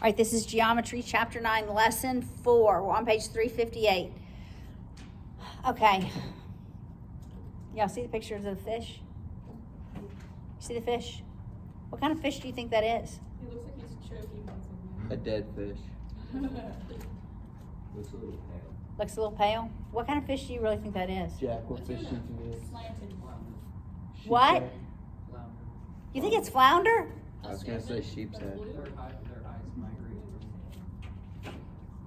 All right, this is Geometry, Chapter 9, Lesson 4. We're on page 358. Okay. Y'all see the pictures of the fish? You see the fish? What kind of fish do you think that is? He looks like he's choking on something. A dead fish. Looks a little pale. Looks a little pale? What kind of fish do you really think that is? Jack, what fish do you think it is? Slanted flounder. What? Flounder. You think it's flounder? I was gonna say sheep's head. Their eyes migrate.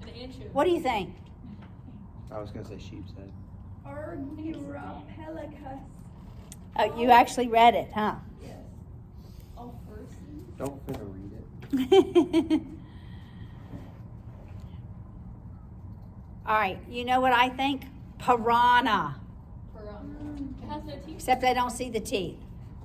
An anchovy. What do you think? I was gonna say sheep's head. Argyropelicus. Oh, you actually read it, huh? Yes. Oh, first. Don't finna read it. All right, you know what I think? Piranha. It has no teeth. Except I don't see the teeth.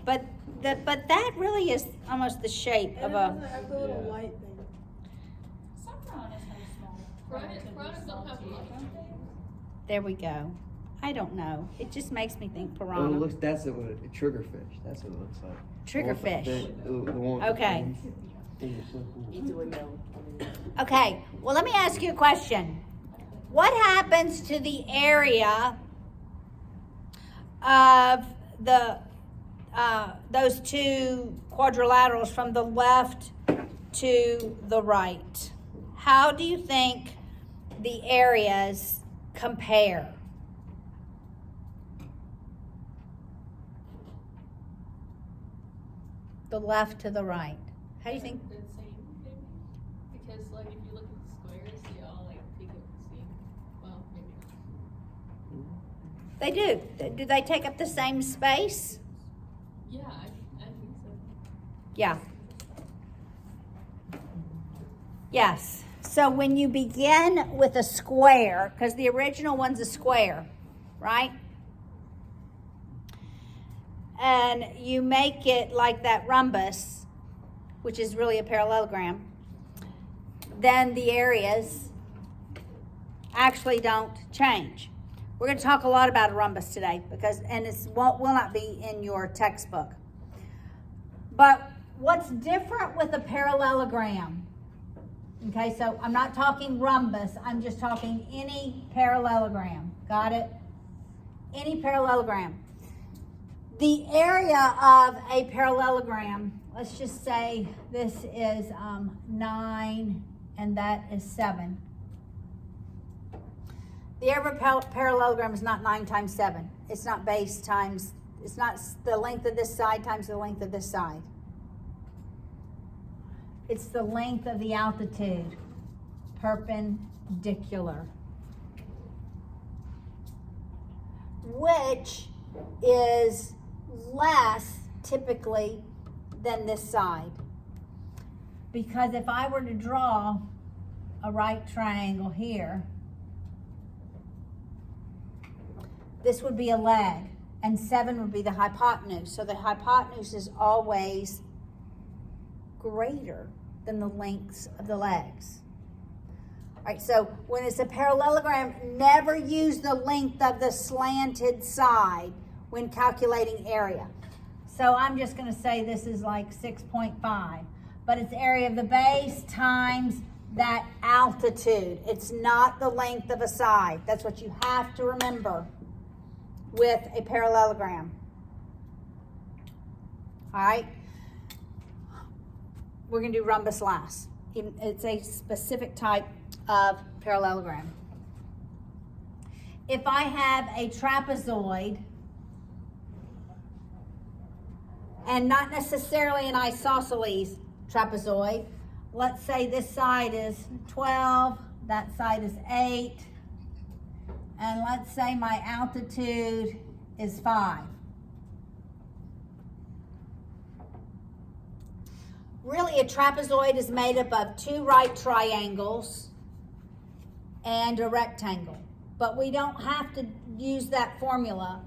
But that really is almost the shape of And it a... doesn't have the little Yeah. white thing. Some piranhas have small. Piranhas don't have much. There we go. I don't know. It just makes me think Oh, it piranha. looks. That's a triggerfish. That's what it looks like. Triggerfish. The one with the Okay. fins. They're so cool. Okay, well, let me ask you a question. What happens to the area of those two quadrilaterals from the left to the right? How do you think the areas compare? The left to the right. How do you think? The same, maybe? Because, like, if you look at the squares, they all, like, take up the same. Well, maybe not. They do. Do they take up the same space? Yeah, I think so. Yeah. Yes. So when you begin with a square, because the original one's a square, right? And you make it like that rhombus, which is really a parallelogram, then the areas actually don't change. We're going to talk a lot about a rhombus today and it will not be in your textbook. But what's different with a parallelogram? Okay, so I'm not talking rhombus, I'm just talking any parallelogram. Got it? Any parallelogram. The area of a parallelogram, let's just say this is 9 and that is 7. The area of a parallelogram is not 9 times 7. It's not base times, it's not the length of this side times the length of this side. It's the length of the altitude, perpendicular, which is less typically than this side. Because if I were to draw a right triangle here, this would be a leg, and 7 would be the hypotenuse. So the hypotenuse is always greater than the lengths of the legs. All right, so when it's a parallelogram, never use the length of the slanted side when calculating area. So I'm just going to say this is like 6.5, but it's area of the base times that altitude. It's not the length of a side. That's what you have to remember with a parallelogram. All right. We're going to do rhombus last. It's a specific type of parallelogram. If I have a trapezoid, and not necessarily an isosceles trapezoid, let's say this side is 12, that side is 8, and let's say my altitude is 5. Really, a trapezoid is made up of 2 right triangles and a rectangle. But we don't have to use that formula.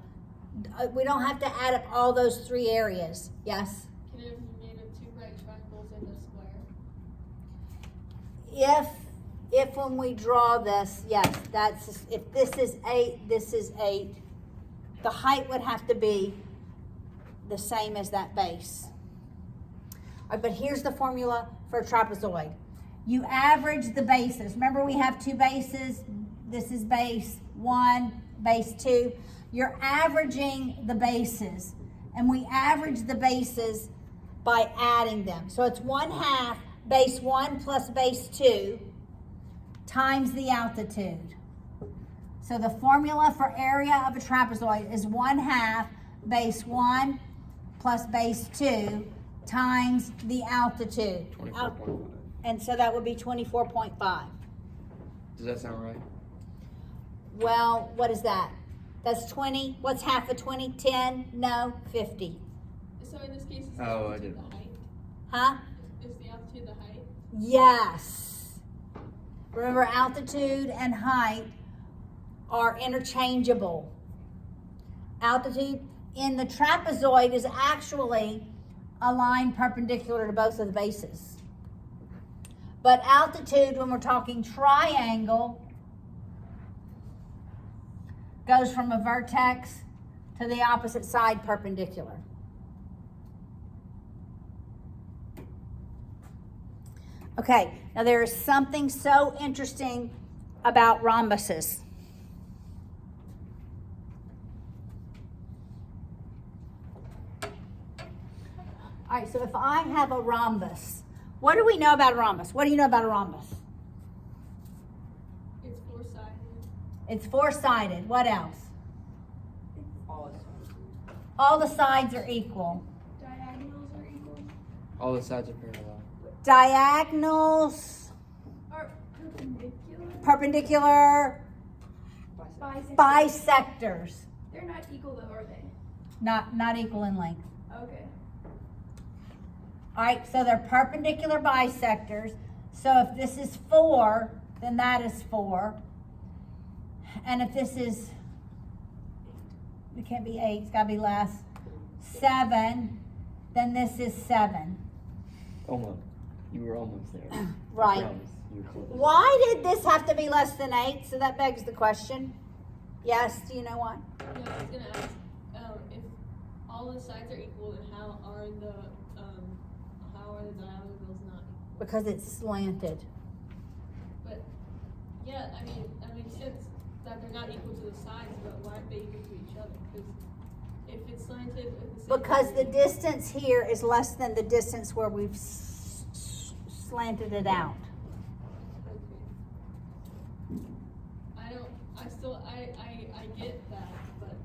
We don't have to add up all those 3 areas. Yes? Can it be made of 2 right triangles and a square? If when we draw this, yes, that's, if this is 8, this is 8, the height would have to be the same as that base. All right, but here's the formula for a trapezoid. you average the bases. Remember, we have two bases. This is base 1, base 2. You're averaging the bases, and we average the bases by adding them. So it's 1/2 base 1 plus base 2 times the altitude. So the formula for area of a trapezoid is 1/2 base 1 plus base 2 times the altitude. 24.5. And so that would be 24.5. Does that sound right? Well, what is that? That's 20. What's half of 20? 10? No, 50. So in this case, is the Oh, I altitude didn't. the height? Huh? Is the altitude the height? Yes. Remember, altitude and height are interchangeable. Altitude in the trapezoid is actually a line perpendicular to both of the bases. But altitude, when we're talking triangle, goes from a vertex to the opposite side perpendicular. Okay, now there is something so interesting about rhombuses. All right, so if I have a rhombus, what do we know about a rhombus? What do you know about a rhombus? It's four-sided. It's four-sided. What else? All sides. All the sides are equal. Diagonals are equal. All the sides are parallel. Diagonals, Are perpendicular. perpendicular, bisectors. They're not equal though, are they? Not equal in length. Okay. All right, so they're perpendicular bisectors. So if this is 4, then that is 4. And if this is, it can't be 8, it's gotta be less, 7, then this is 7. Almost. You were almost there. Right. Promise. You were close. Why did this have to be less than 8? So that begs the question. Yes, do you know why? No, I was gonna ask if all the sides are equal, then how are the diagonals not equal? Because it's slanted. But yeah, I mean that makes sense that they're not equal to the sides, but why aren't they equal to each other? Because if it's slanted, at the same Because the time- distance here is less than the distance where we've slanted it out. Okay. I get that, but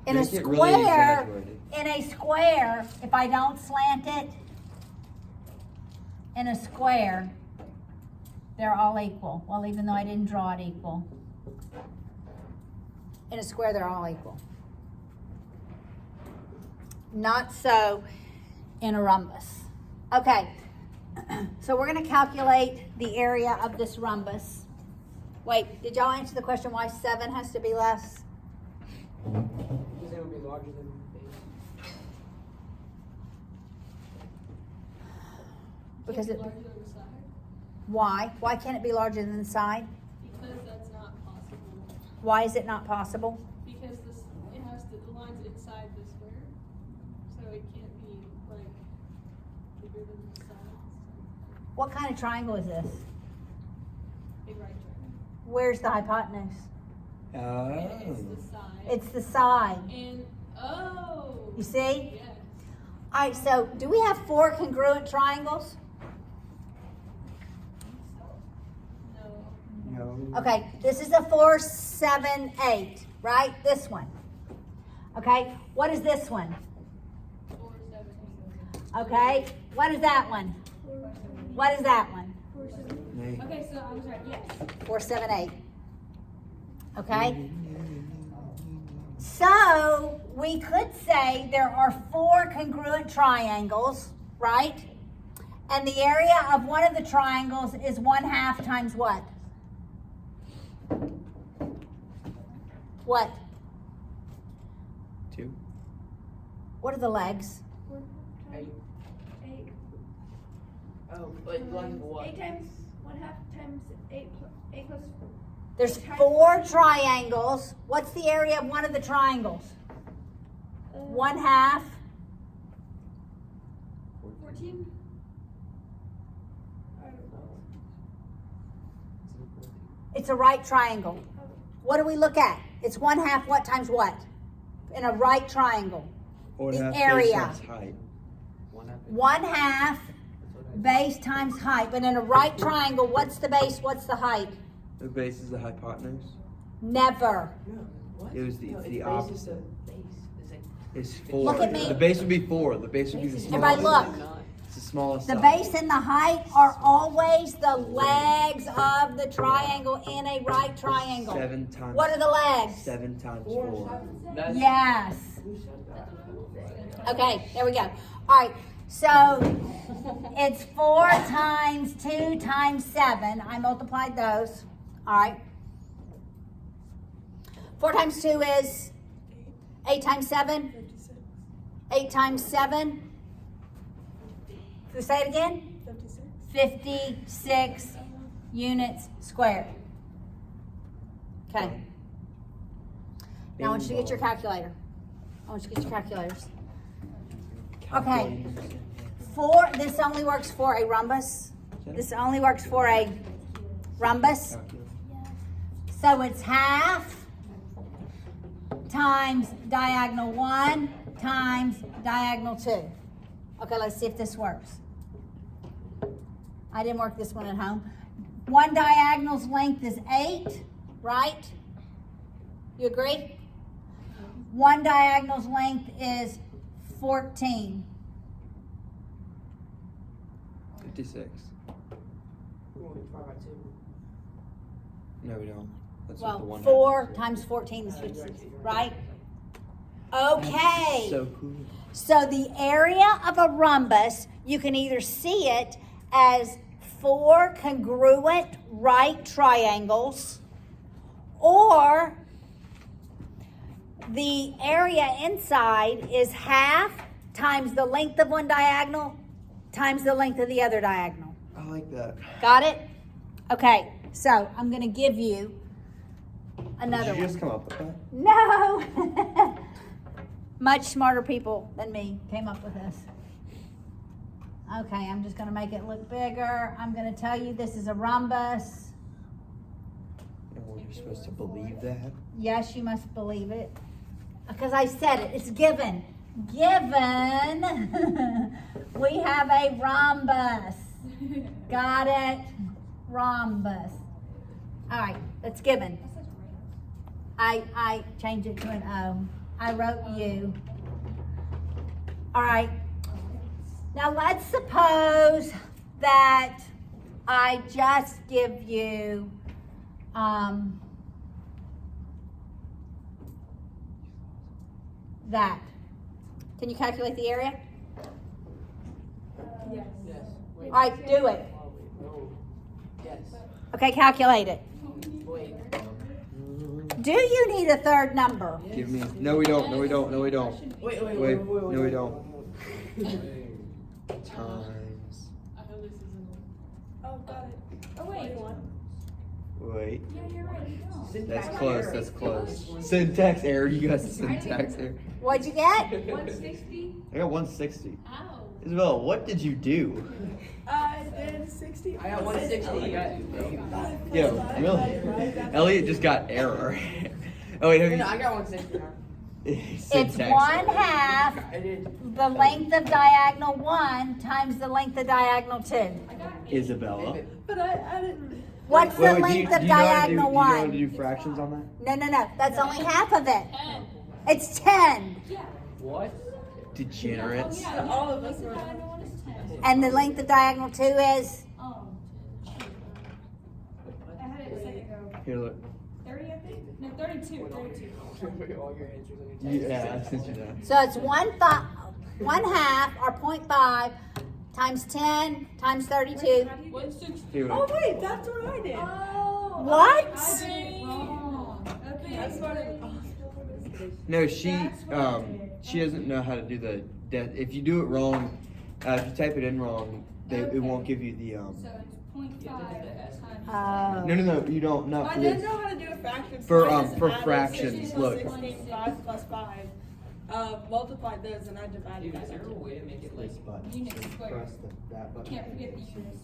In a Make it really square, exaggerated. if I don't slant it, in a square, they're all equal. Well, even though I didn't draw it equal. In a square, they're all equal. Not so in a rhombus. Okay, so we're gonna calculate the area of this rhombus. Wait, did y'all answer the question why 7 has to be less? Because it would be larger than base. Because can't it, be larger than the side why? Why can't it be larger than the side? because that's not possible. Why is it not possible? Because the line's inside the square, so it can't be like bigger than the sides. What kind of triangle is this? Big right triangle. Where's the hypotenuse? And it's the side. It's the side. And You see? yes. All right, so do we have 4 congruent triangles? No. No. Okay, this is a 4, 7, 8, right? This one. Okay, what is this one? 4, 7, 8. Okay, what is that one? What is that one? 4, 7. Nay. Okay, so I'm sorry. Yes. 4, 7, 8. Okay? So, we could say there are 4 congruent triangles, right? And the area of one of the triangles is 1/2 times what? What? 2. What are the legs? 8. 8. Oh, but like what? 8 times 1/2 times 8 plus. There's 4 triangles. What's the area of one of the triangles? 1/2. 14. It's a right triangle. What do we look at? It's 1/2 what times what? In a right triangle. Or The half area. base times height. 1/2 base times height. But in a right triangle, what's the base? What's the height? The base is the hypotenuse. Never. No, what? It was the- No, it's the base is opposite. the base. It's like, It's 4. Look at me. The base would be 4. The base would be the Everybody smallest. look. It's the smallest The side. base and the height are always the legs of the triangle in a right triangle. 7 times. What are the legs? 7 times 4. Yes. Okay, there we go. All right, so it's 4 times 2 times 7. I multiplied those. All right. 4 times 2 is 8 times 7. 8 times 7. Say it again. 56 units squared. Okay. Now I want you to get your calculator. I want you to get your calculators. Okay. This only works for a rhombus. This only works for a rhombus. So it's 1/2 times diagonal 1 times diagonal 2. Okay, let's see if this works. I didn't work this one at home. One diagonal's length is 8, right? You agree? One diagonal's length is 14. 56. we only divide by 2. No, we don't. That's what the Well, 1 4 times 14 is 56, right? Okay. So cool. So the area of a rhombus, you can either see it as 4 congruent right triangles, or the area inside is 1/2 times the length of one diagonal times the length of the other diagonal. I like that. Got it? Okay, so I'm going to give you another Did you one. just come up with that? No! Much smarter people than me came up with this. Okay, I'm just gonna make it look bigger. I'm gonna tell you this is a rhombus. And we're supposed to believe that? Yes, you must believe it. Because I said it, it's given. Given, we have a rhombus. Got it? Rhombus. All right, that's given. I changed it to an O. I wrote you. All right. Now let's suppose that I just give you that. Can you calculate the area? Yes. Yes. Wait. All right, do it. No. Yes. Okay, calculate it. Wait. Do you need a third number? Give me. No, we don't. No, we don't. No, we don't. Wait. Wait. No, we don't. Times. I hope this isn't. Oh, got it. Oh, wait. Wait. Yeah, you're right. That's close. That's close. Syntax error. You got syntax error. What'd you get? 160? I got 160. Ow. Isabel, what did you do? I did 60. I got 160. You got. Yo, really? Elliot just got error. Oh wait, have you? No, I got 160. It's Syntax. 1/2 I did. the length of diagonal 1 times the length of diagonal 2. Isabella. But I didn't. What's the Wait, do length you of know how to do- diagonal do you know how to 1? do fractions on that? No. That's only half of it. 10. It's 10. What? Degenerates. Yeah, All of us were. diagonal one is 10. And the length of diagonal 2 is? Oh. I had it a second ago. Here, look. 30, I think? No, 32. 32. All your answers on your text. Yeah, I sent you that. So it's 1/2 or 0.5 times 10 times 32. 160. Here, Oh, look. wait, that's what I did. Oh. What? I did it wrong. Okay. That's what it No, she doesn't know how to do the. If you do it wrong, if you type it in wrong, it won't give you the. So it's 0.5 times. No, you don't. Not I for didn't this. know how to do a fraction. For, so I just for added fractions, 16 look. 16, 5 plus 5. Multiplied those and I divided Dude, that. is there a way to make it like? Unit squared. Can't forget the units.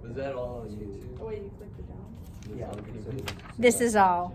Was that all on YouTube? Oh wait, you clicked it down. Yeah. This is all.